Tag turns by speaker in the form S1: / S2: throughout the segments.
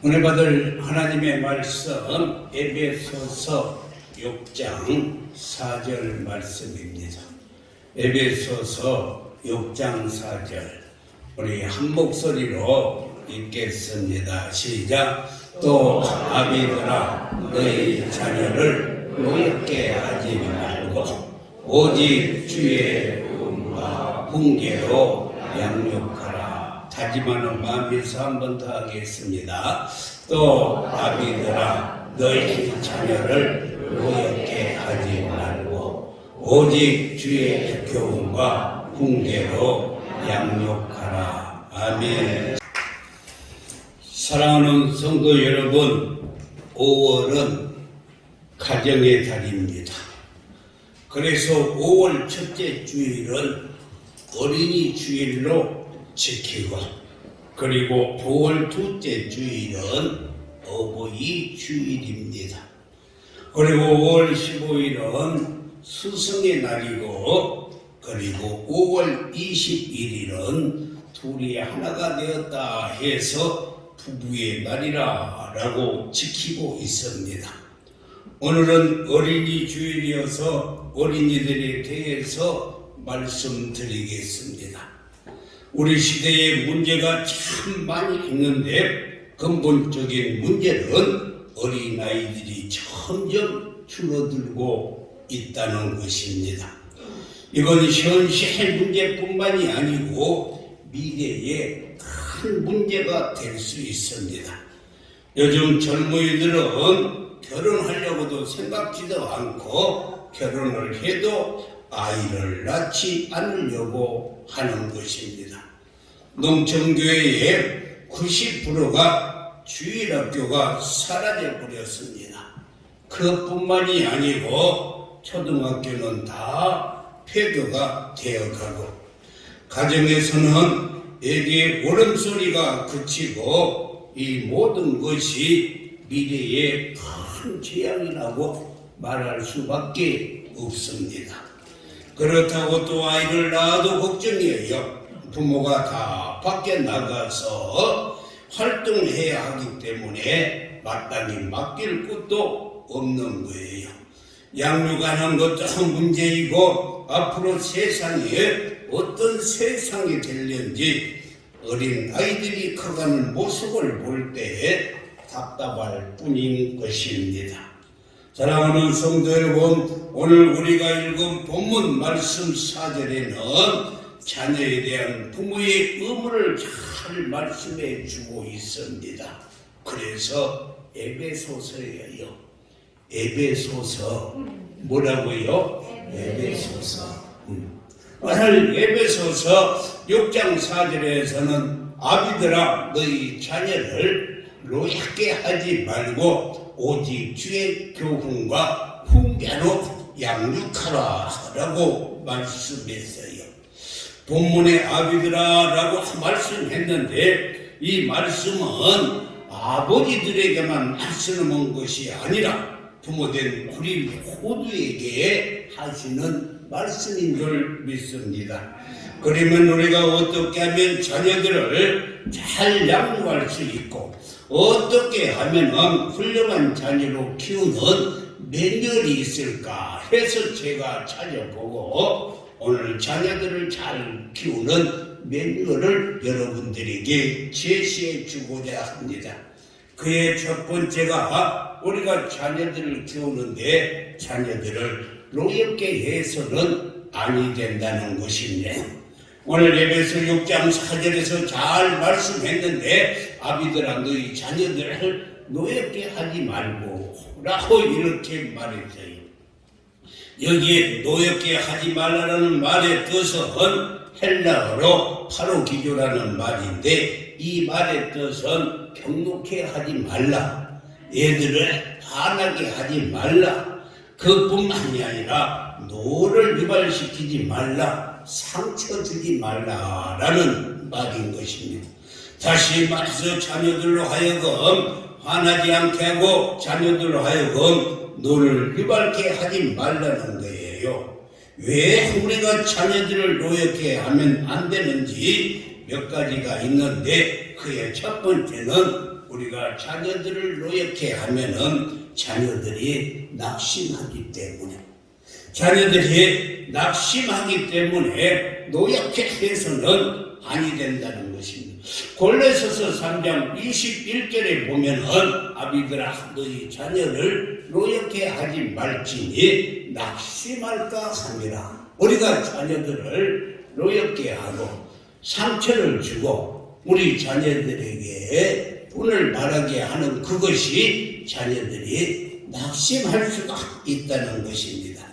S1: 은혜 받을 하나님의 말씀 에베소서 6장 4절 말씀입니다. 에베소서 6장 4절 우리 한 목소리로 읽겠습니다. 시작. 또 아비들아 너희 자녀를 노엽게 하지 말고 오직 주의 음과 훈계로 양육하라. 다짐하는 마음에서 한 번 더 하겠습니다. 또 아비들아 너희 자녀를 노엽게 하지 말고 오직 주의 교훈과 훈계로 양육하라. 아멘. 사랑하는 성도 여러분, 5월은 가정의 달입니다. 그래서 5월 첫째 주일은 어린이 주일로 지키고, 그리고 9월 둘째 주일은 어버이 주일입니다. 그리고 5월 15일은 스승의 날이고, 그리고 5월 21일은 둘이 하나가 되었다 해서 부부의 날이라 라고 지키고 있습니다. 오늘은 어린이 주일이어서 어린이들에 대해서 말씀드리겠습니다. 우리 시대에 문제가 참 많이 있는데 근본적인 문제는 어린아이들이 점점 줄어들고 있다는 것입니다. 이건 현실 문제뿐만이 아니고 미래에 큰 문제가 될 수 있습니다. 요즘 젊은이들은 결혼하려고도 생각지도 않고 결혼을 해도 아이를 낳지 않으려고 하는 것입니다. 농촌교회의 90%가 주일학교가 사라져버렸습니다. 그것뿐만이 아니고 초등학교는 다 폐교가 되어가고, 가정에서는 애기의 울음소리가 그치고 이 모든 것이 미래에 큰 재앙이라고 말할 수밖에 없습니다. 그렇다고 또 아이를 낳아도 걱정이에요. 부모가 다 밖에 나가서 활동해야 하기 때문에 마땅히 맡길 곳도 없는 거예요. 양육하는 것도 문제이고, 앞으로 세상에 어떤 세상이 될는지 어린 아이들이 커가는 모습을 볼 때 답답할 뿐인 것입니다. 사랑하는 성도 여러분, 오늘 우리가 읽은 본문 말씀 4절에는 자녀에 대한 부모의 의무를 잘 말씀해 주고 있습니다. 그래서 에베소서예요. 에베소서 뭐라고요? 에베소서. 오늘 에베소서 6장 4절에서는 아비들아 너희 자녀를 노엽게 하지 말고 오직 주의 교훈과 훈계로 양육하라 라고 말씀했어요. 본문에 아비들아 라고 말씀했는데 이 말씀은 아버지들에게만 말씀한 것이 아니라 부모된 우리 모두에게 하시는 말씀인 줄 믿습니다. 그러면 우리가 어떻게 하면 자녀들을 잘 양육할 수 있고, 어떻게 하면 훌륭한 자녀로 키우는 매뉴얼이 있을까 해서 제가 찾아보고 오늘 자녀들을 잘 키우는 매뉴얼을 여러분들에게 제시해 주고자 합니다. 그의 첫 번째가 우리가 자녀들을 키우는데 자녀들을 노엽게 해서는 아니 된다는 것입니다. 오늘 에베소 6장 4절에서 잘 말씀했는데 아비들아 너희 자녀들을 노엽게 하지 말고 라고 이렇게 말했어요. 여기에 노엽게 하지 말라는 말의 뜻은 헬라어로 파로기조라는 말인데 이 말의 뜻은 경록해 하지 말라, 애들을 화나게 하지 말라, 그뿐만이 아니라 노를 유발시키지 말라, 상처 주지 말라라는 말인 것입니다. 다시 말해서 자녀들로 하여금 화나지 않게 하고 자녀들로 하여금 노를 유발케 하지 말라는 거예요. 왜 우리가 자녀들을 노엽게 하면 안 되는지 몇 가지가 있는데 그의 첫 번째는 우리가 자녀들을 노랗게 하면은 자녀들이 낙심하기 때문에 노랗게 해서는 아니 된다는 것입니다. 골로새서 3장 21절에 보면은 아비들아 너희 자녀를 노랗게 하지 말지니 낙심할까 함이라. 우리가 자녀들을 노랗게 하고 상처를 주고 우리 자녀들에게 분을 바라게 하는 그것이 자녀들이 낙심할 수가 있다는 것입니다.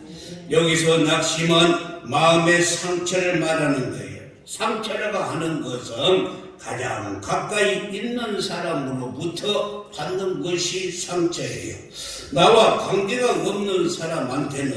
S1: 여기서 낙심은 마음의 상처를 말하는 거예요. 상처라고 하는 것은 가장 가까이 있는 사람으로부터 받는 것이 상처예요. 나와 관계가 없는 사람한테는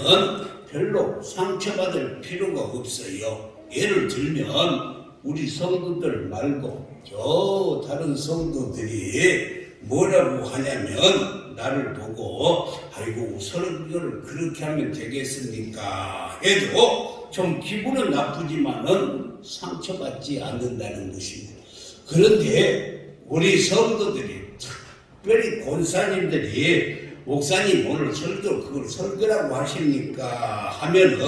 S1: 별로 상처받을 필요가 없어요. 예를 들면 우리 성도들 말고 저 다른 성도들이 뭐라고 하냐면 나를 보고 아이고 설교를 그렇게 하면 되겠습니까 해도 좀 기분은 나쁘지만은 상처받지 않는다는 것입니다. 그런데 우리 성도들이 특별히 권사님들이 목사님 오늘 설교 그걸 설교라고 하십니까 하면은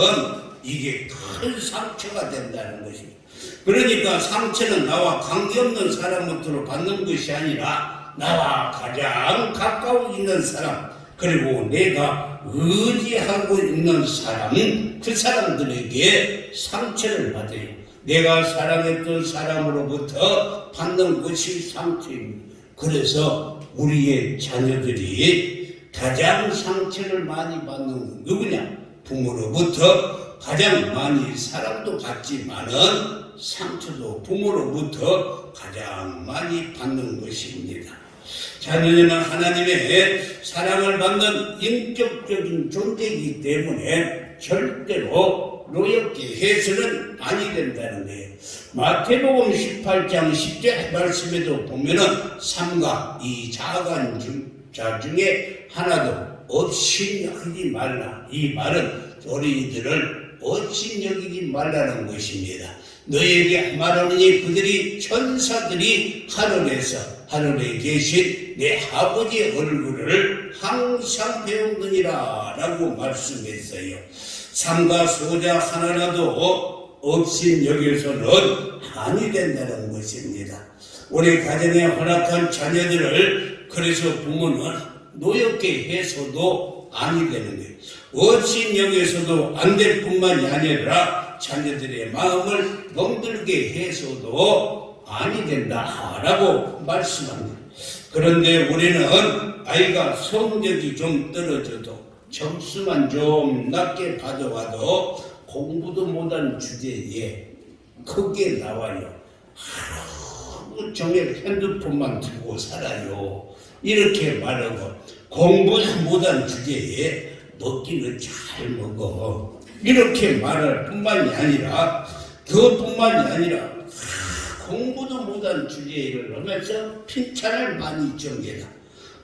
S1: 이게 큰 상처가 된다는 것입니다. 그러니까 상처는 나와 관계없는 사람부터 받는 것이 아니라 나와 가장 가까워 있는 사람 그리고 내가 의지하고 있는 사람 그 사람들에게 상처를 받아요. 내가 사랑했던 사람으로부터 받는 것이 상처입니다. 그래서 우리의 자녀들이 가장 상처를 많이 받는 누구냐? 부모로부터 가장 많이 사랑도 받지만은 상처도 부모로부터 가장 많이 받는 것입니다. 자녀는 하나님의 사랑을 받는 인격적인 존재이기 때문에 절대로 노엽게 해서는 아니 된다는 거예요. 마태복음 18장 10절 말씀에도 보면은 삼가 이 작은 자 중에 하나도 업신여기지 말라. 이 말은 어린이들을 업신여기지 말라는 것입니다. 너에게 말하느니 그들이 천사들이 하늘에 계신 내 아버지의 얼굴을 항상 배우느니라 라고 말씀했어요. 삼가 소자 하나라도 업신여겨서는 아니 된다는 것입니다. 우리 가정에 허락한 자녀들을 그래서 부모는 노엽게 해서도 아니 되는 거예요. 업신여겨서도 안 될 뿐만이 아니라 자녀들의 마음을 멍들게 해서도 아니 된다라고 말씀합니다. 그런데 우리는 아이가 성적이 좀 떨어져도 점수만 좀 낮게 받아와도 공부도 못한 주제에 크게 나와요. 하루 종일 핸드폰만 들고 살아요. 이렇게 말하고 공부도 못한 주제에 먹기는 잘 먹어. 이렇게 말할 뿐만이 아니라 그것뿐만이 아니라 공부도 못한 주제를 하면서 칭찬을 많이 정해라.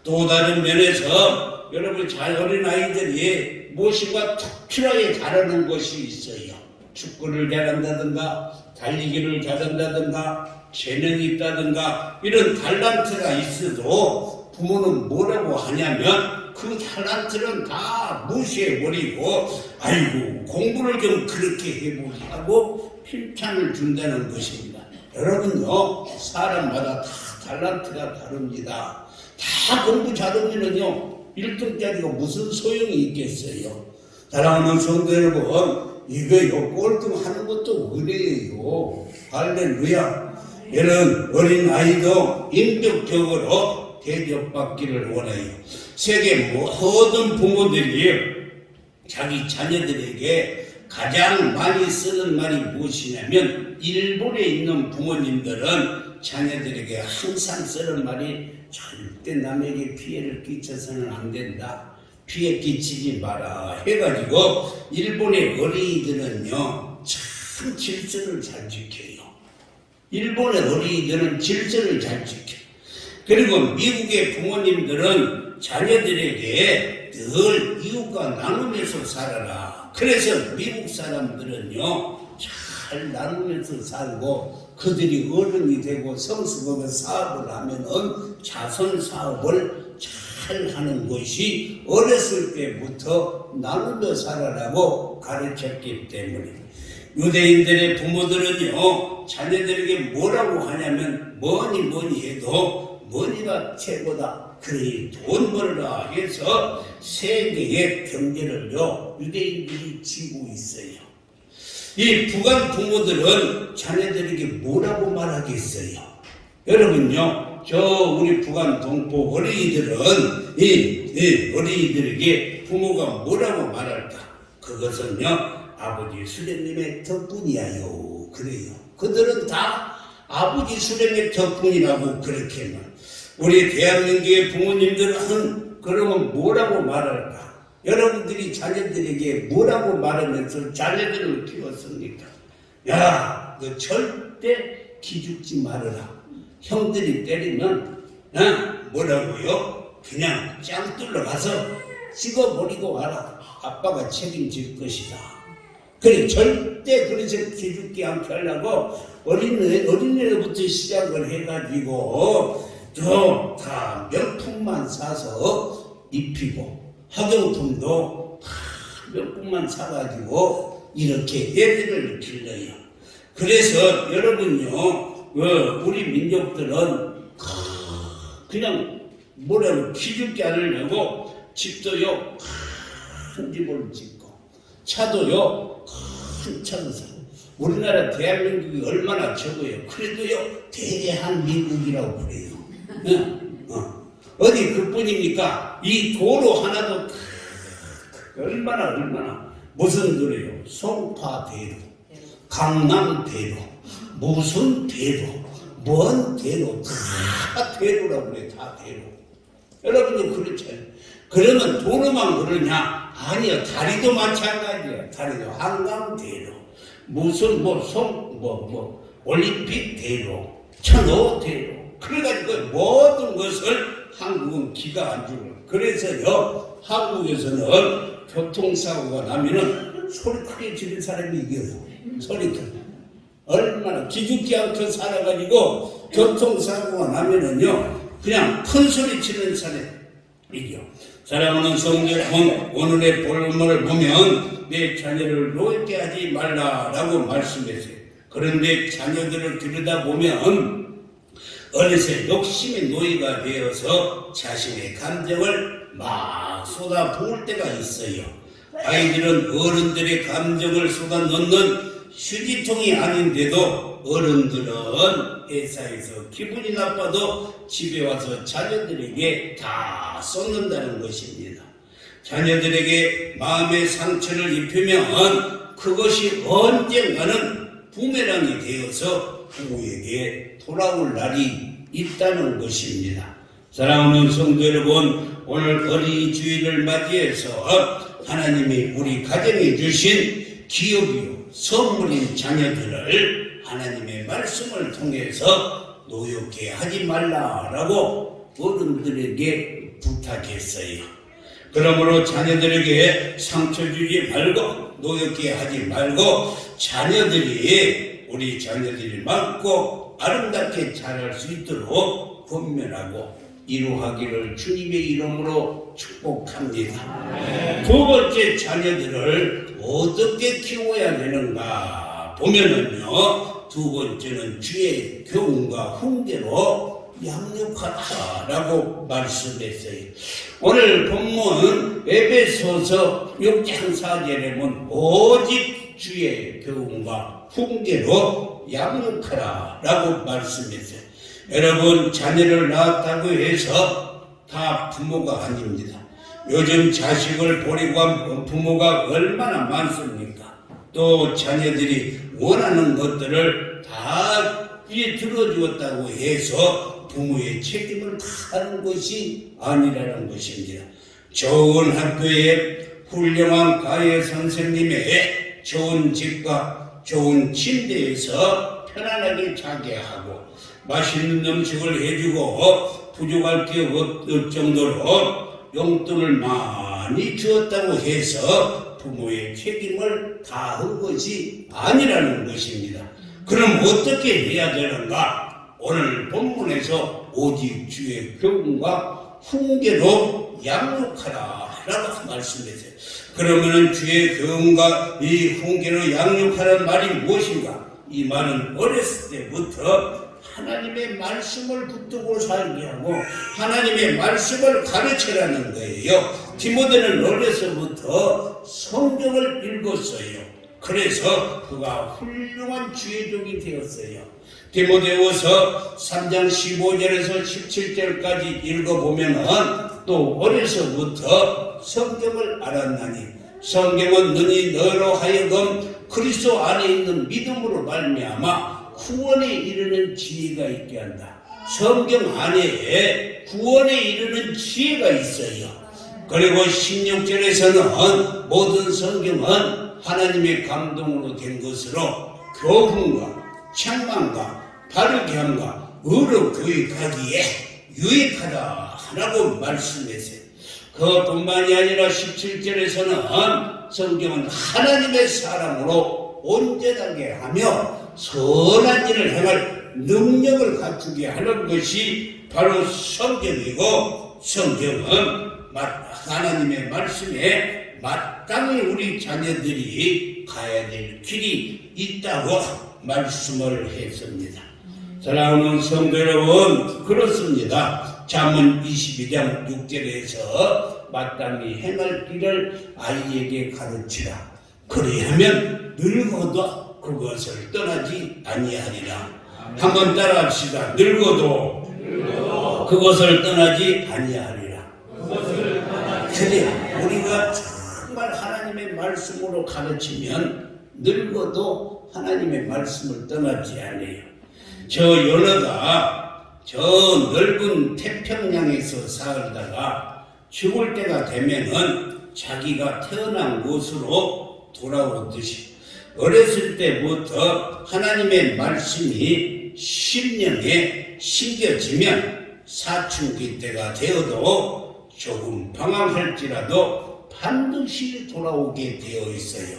S1: 또 다른 면에서 여러분 잘 어린 아이들이 무엇인가 특출하게 잘하는 것이 있어요. 축구를 잘한다든가 달리기를 잘한다든가 재능이 있다든가 이런 탤런트가 있어도 부모는 뭐라고 하냐면 그 탤런트는 다 무시해버리고 아이고 공부를 좀 그렇게 해보지 하고 칭찬을 준다는 것입니다. 여러분요 사람마다 다 탤런트가 다릅니다. 다 공부 잘하면은요 1등짜리가 무슨 소용이 있겠어요. 사랑하는 성도 여러분 이거요 꼴등하는 것도 은혜예요. 할렐루야. 이런 어린 아이도 인격적으로 대접받기를 원해요. 세계 모든 부모들이 자기 자녀들에게 가장 많이 쓰는 말이 무엇이냐면 일본에 있는 부모님들은 자녀들에게 항상 쓰는 말이 절대 남에게 피해를 끼쳐서는 안 된다. 피해 끼치지 마라 해가지고 일본의 어린이들은요 참 질서를 잘 지켜요. 일본의 어린이들은 질서를 잘 지켜요. 그리고 미국의 부모님들은 자녀들에게 늘 이웃과 나누면서 살아라. 그래서 미국 사람들은요 참 잘 나누면서 살고 그들이 어른이 되고 성숙하게 사업을 하면은 자선 사업을 잘 하는 것이 어렸을 때부터 나누며 살아라고 가르쳤기 때문에 유대인들의 부모들은요 자녀들에게 뭐라고 하냐면 뭐니 해도 뭐니가 최고다. 그러니 돈 벌어라 해서 세계의 경제를요 유대인들이 쥐고 있어요. 이 부간 부모들은 자녀들에게 뭐라고 말하겠어요? 여러분요, 우리 부간 동포 어린이들은 어린이들에게 부모가 뭐라고 말할까? 그것은요, 아버지 수령님의 덕분이야요. 그래요. 그들은 다 아버지 수령의 덕분이라고 그렇게 말. 우리 대한민국의 부모님들은 그러면 뭐라고 말할까? 여러분들이 자녀들에게 뭐라고 말하면서 자녀들을 키웠습니까? 야, 너 절대 기죽지 말아라. 형들이 때리면 뭐라고요? 그냥 짱뚫러 가서 찍어버리고 와라. 아빠가 책임질 것이다. 그래 절대 그래서 기죽지 않게 하려고 어린애로부터 시작을 해가지고 다 명품만 사서 입히고 학용품도 다 명품만 사가지고 이렇게 애들을 길러요. 그래서 여러분요, 우리 민족들은 그냥 뭐라고 기죽지 않으려고 집도요 큰 집을 짓고 차도요 큰 차도 사고 우리나라 대한민국이 얼마나 적어요. 그래도요 대한민국이라고 그래요. 어디 그뿐입니까? 이 도로 하나도 얼마나 무슨 도로요? 송파대로, 강남대로, 무슨 대로, 뭔 대로, 다 대로라고 그래. 다 대로. 여러분도 그렇잖아요. 그러면 도로만 그러냐? 아니요. 다리도 마찬가지야. 다리도 한강대로, 무슨 올림픽대로, 천호대로. 그래가지고 모든 것을 한국은 기가 안 주고 그래서요 한국에서는 교통사고가 나면은 소리 크게 지르는 사람이 이겨요. 소리 크게 얼마나 기죽지 않고 살아가지고 교통사고가 나면은요 그냥 큰 소리 치는 사람이 이겨. 사랑하는 성도 여러분, 오늘의 본문을 보면 내 자녀를 노엽게 하지 말라라고 말씀했어요. 그런데 자녀들을 들여다보면 어느새 욕심의 노예가 되어서 자신의 감정을 막 쏟아부을 때가 있어요. 아이들은 어른들의 감정을 쏟아넣는 휴지통이 아닌데도 어른들은 회사에서 기분이 나빠도 집에 와서 자녀들에게 다 쏟는다는 것입니다. 자녀들에게 마음의 상처를 입히면 그것이 언젠가는 부메랑이 되어서 부모에게 돌아올 날이 있다는 것입니다. 사랑하는 성도 여러분, 오늘 어린이 주일을 맞이해서 하나님이 우리 가정에 주신 기업이요 선물인 자녀들을 하나님의 말씀을 통해서 노엽게 하지 말라라고 어른들에게 부탁했어요. 그러므로 자녀들에게 상처 주지 말고 노엽게 하지 말고 우리 자녀들이 맑고 아름답게 자랄 수 있도록 권면하고 이루하기를 주님의 이름으로 축복합니다. 두 번째 자녀들을 어떻게 키워야 되는가 보면은요, 두 번째는 주의 교훈과 훈계로 양육하라라고 말씀했어요. 오늘 본문 에베소서 6장 4절에 보면 오직 주의 교훈과 훈계로 양육하라라고 말씀했어요. 여러분, 자녀를 낳았다고 해서 다 부모가 아닙니다. 요즘 자식을 버리고 한 부모가 얼마나 많습니까? 또 자녀들이 원하는 것들을 다 들어주었다고 해서 부모의 책임을 다하는 것이 아니라는 것입니다. 좋은 학교에 훌륭한 가해 선생님의 좋은 집과 좋은 침대에서 편안하게 자게 하고 맛있는 음식을 해주고 부족할 게 없을 정도로 용돈을 많이 주었다고 해서 부모의 책임을 다한 것이 아니라는 것입니다. 그럼 어떻게 해야 되는가? 오늘 본문에서 오직 주의 교훈과 훈계로 양육하라 라고 말씀했어요. 그러면 주의 교훈과 이 훈계로 양육하라는 말이 무엇인가? 이 말은 어렸을 때부터 하나님의 말씀을 붙들고 살게 하고 하나님의 말씀을 가르치라는 거예요. 디모데는 어려서부터 성경을 읽었어요. 그래서 그가 훌륭한 주의종이 되었어요. 디모데후서 3장 15절에서 17절까지 읽어보면은 또 어려서부터 성경을 알았나니 성경은 너희 너로 하여금 그리스도 안에 있는 믿음으로 말미암아 구원에 이르는 지혜가 있게 한다. 성경 안에 구원에 이르는 지혜가 있어요. 그리고 16절에서는 모든 성경은 하나님의 감동으로 된 것으로 교훈과 책망과 바르게 함과 의로 교육하기에 유익하다라고 말씀했어요. 그것뿐만이 아니라 17절에서는 성경은 하나님의 사람으로 온전하게 하며 선한 일을 행할 능력을 갖추게 하는 것이 바로 성경이고 성경은 하나님의 말씀에 마땅히 우리 자녀들이 가야 될 길이 있다고 말씀을 했습니다. 사랑하는 성도 여러분, 그렇습니다. 잠언 22장 6절에서 마땅히 행할 길을 아이에게 가르치라. 그리하면 늙어도 그것을 떠나지 아니하리라. 한번 따라합시다. 늙어도 그것을 떠나지 아니하리라. 그래야 우리가 정말 하나님의 말씀으로 가르치면 늙어도 하나님의 말씀을 떠나지 않아요. 저 연어가 저 넓은 태평양에서 살다가 죽을 때가 되면은 자기가 태어난 곳으로 돌아오듯이 어렸을 때부터 하나님의 말씀이 심령에 심겨지면 사춘기 때가 되어도 조금 방황할지라도 반드시 돌아오게 되어 있어요.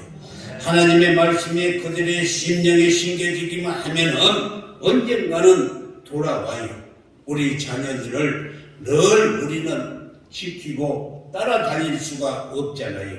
S1: 하나님의 말씀이 그들의 심령에 심겨지기만 하면은 언젠가는 돌아와요. 우리 자녀들을 늘 우리는 지키고 따라다닐 수가 없잖아요.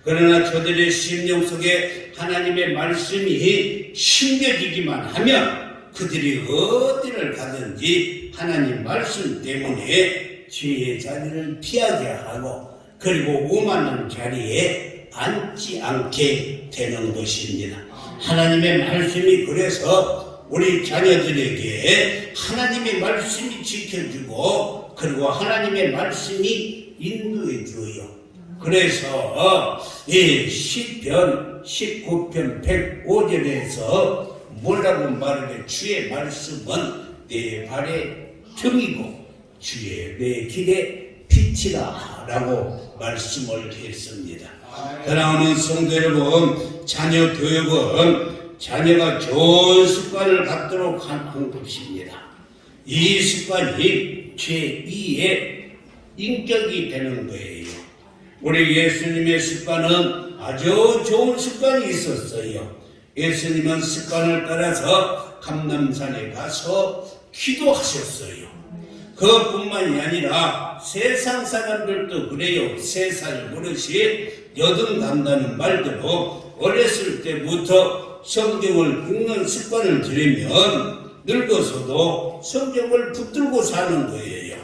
S1: 그러나 저들의 심령 속에 하나님의 말씀이 심겨지기만 하면 그들이 어디를 가든지 하나님 말씀 때문에 죄의 자리를 피하게 하고 그리고 오만한 자리에 앉지 않게 되는 것입니다. 하나님의 말씀이 그래서 우리 자녀들에게 하나님의 말씀이 지켜주고 그리고 하나님의 말씀이 인도해 줘요. 그래서 이 시편 19편 105절에서 뭐라고 말을 해? 주의 말씀은 내 발의 등이고 주의 내 길의 빛이다 라고 말씀을 했습니다. 사랑하는 성도 여러분, 자녀 교육은 자녀가 좋은 습관을 갖도록 하는 것입니다. 이 습관이 제2의 인격이 되는 거예요. 우리 예수님의 습관은 아주 좋은 습관이 있었어요. 예수님은 습관을 따라서 감람산에 가서 기도하셨어요. 그것뿐만이 아니라 세상 사람들도 그래요. 3살 버릇이 여든간다는 말대로 어렸을 때부터 성경을 읽는 습관을 들이면 늙어서도 성경을 붙들고 사는 거예요.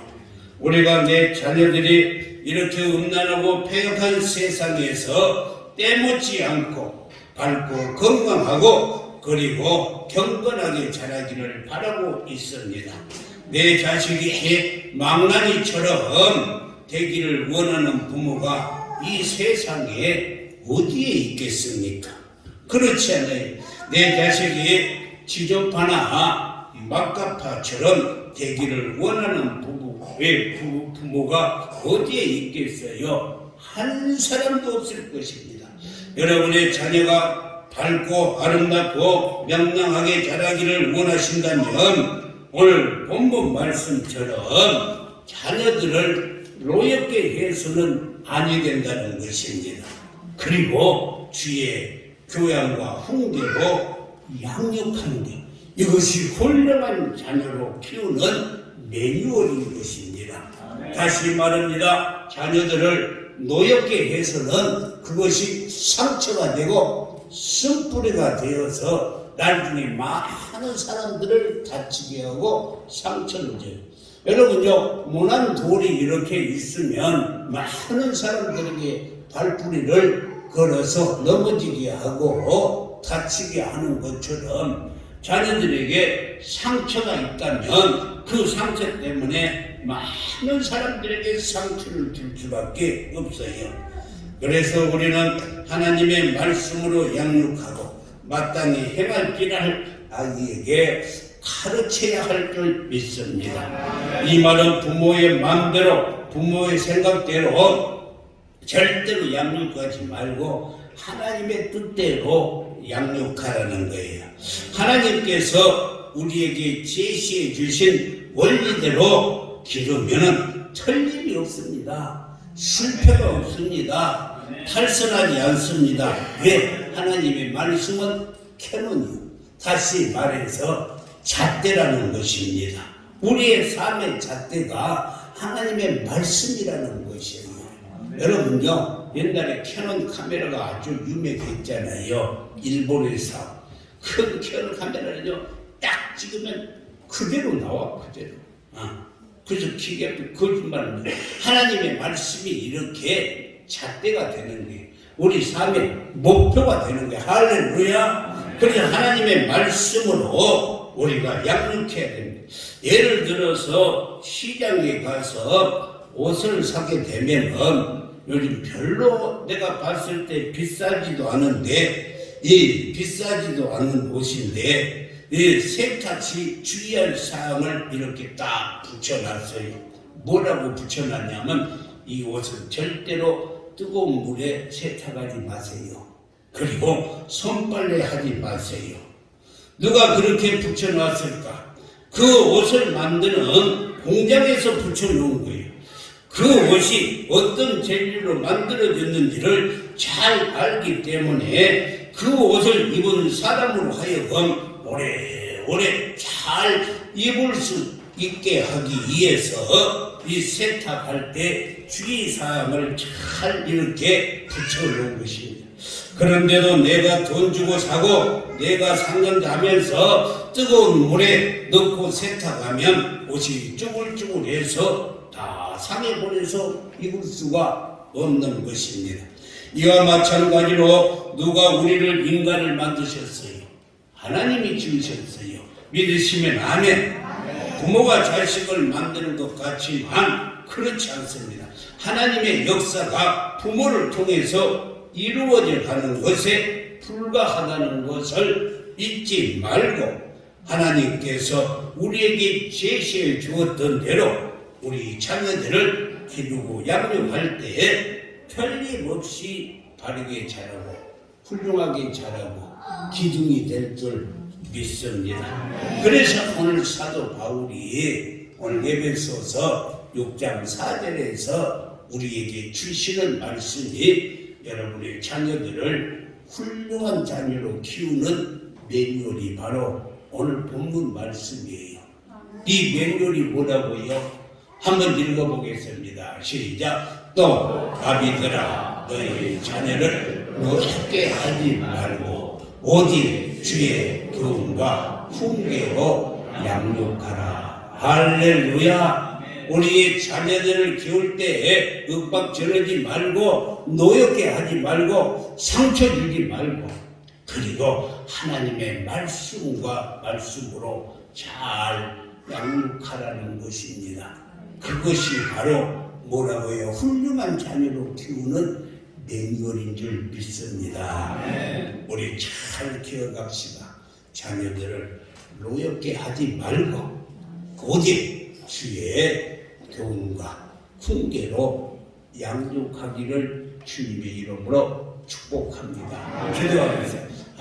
S1: 우리가 내 자녀들이 이렇게 음란하고 폐역한 세상에서 떼묻지 않고 밝고 건강하고 그리고 경건하게 자라기를 바라고 있습니다. 내 자식이 망나니처럼 되기를 원하는 부모가 이 세상에 어디에 있겠습니까? 그렇지 않아요. 내 자식이 지조파나 막가파처럼 되기를 원하는 부모가 어디에 있겠어요? 한 사람도 없을 것입니다. 여러분의 자녀가 밝고 아름답고 명랑하게 자라기를 원하신다면 오늘 본문 말씀처럼 자녀들을 노엽게 해서는 아니 된다는 것입니다. 그리고 주의 교양과 훈계로 양육하는 것, 이것이 훌륭한 자녀로 키우는 매뉴얼인 것입니다. 다시 말합니다. 자녀들을 노엽게 해서는 그것이 상처가 되고 쓴뿌리가 되어서 나중에 많은 사람들을 다치게 하고 상처를 줘요. 여러분요, 모난 돌이 이렇게 있으면 많은 사람들에게 발뿌리를 걸어서 넘어지게 하고 다치게 하는 것처럼 자녀들에게 상처가 있다면 그 상처 때문에 많은 사람들에게 상처를 줄 수밖에 없어요. 그래서 우리는 하나님의 말씀으로 양육하고 마땅히 행할지를 아이에게 가르쳐야 할 줄 믿습니다. 이 말은 부모의 마음대로, 부모의 생각대로 절대로 양육하지 말고 하나님의 뜻대로 양육하라는 거예요. 하나님께서 우리에게 제시해 주신 원리대로 기르면 틀림이 없습니다. 실패가 없습니다. 탈선하지 않습니다. 왜? 하나님의 말씀은 캐논이요. 다시 말해서 잣대라는 것입니다. 우리의 삶의 잣대가 하나님의 말씀이라는 것이에요. 여러분요, 옛날에 캐논 카메라가 아주 유명했잖아요. 일본에서 큰 캐논 카메라는요, 딱 찍으면 그대로 나와, 그대로. 그래서 기계도 거짓말입니다. 하나님의 말씀이 이렇게 잣대가 되는 게 우리 삶의 목표가 되는 게 할렐루야. 그래서 하나님의 말씀으로 우리가 양육해야 됩니다. 예를 들어서 시장에 가서 옷을 사게 되면은 요즘 별로 내가 봤을 때 비싸지도 않은데 이 비싸지도 않은 옷인데 이 세탁시 주의할 사항을 이렇게 딱 붙여놨어요. 뭐라고 붙여놨냐면 이 옷은 절대로 뜨거운 물에 세탁하지 마세요. 그리고 손빨래 하지 마세요. 누가 그렇게 붙여놨을까? 그 옷을 만드는 공장에서 붙여놓은 거예요. 그 옷이 어떤 재료로 만들어졌는지를 잘 알기 때문에 그 옷을 입은 사람으로 하여금 오래오래 잘 입을 수 있게 하기 위해서 이 세탁할 때 주의사항을 잘 이렇게 붙여놓은 것입니다. 그런데도 내가 돈 주고 사고 내가 샀는다 하면서 뜨거운 물에 넣고 세탁하면 옷이 쭈글쭈글해서 다 상해버려서 입을 수가 없는 것입니다. 이와 마찬가지로 누가 우리를 인간을 만드셨어요? 하나님이 지으셨어요. 믿으시면 아멘. 부모가 자식을 만드는 것 같지만 그렇지 않습니다. 하나님의 역사가 부모를 통해서 이루어져 가는 것에 불과하다는 것을 잊지 말고 하나님께서 우리에게 제시해 주었던 대로 우리 자녀들을 기르고 양육할 때에 틀림없이 바르게 자라고 훌륭하게 자라고 기둥이 될 줄 믿습니다. 그래서 오늘 사도 바울이 오늘 에베소서 6장 4절에서 우리에게 주시는 말씀이 여러분의 자녀들을 훌륭한 자녀로 키우는 매뉴얼이 바로 오늘 본문 말씀이에요. 이 매뉴얼이 뭐라고요? 한번 읽어보겠습니다. 시작. 또 아비들아 너희 자녀를 노엽게 하지 말고 오직 주의 교훈과 훈계로 양육하라. 할렐루야. 우리의 자녀들을 키울 때에 윽박 지르지 말고 노엽게 하지 말고 상처 주지 말고 그리고 하나님의 말씀과 말씀으로 잘 양육하라는 것입니다. 그것이 바로 뭐라고요? 훌륭한 자녀로 키우는 매뉴얼인 줄 믿습니다. 우리 잘 기억합시다. 자녀들을 노엽게 하지 말고 오직 주의 교훈과 훈계로 양육하기를 주님의 이름으로 축복합니다. 기도하겠습니다.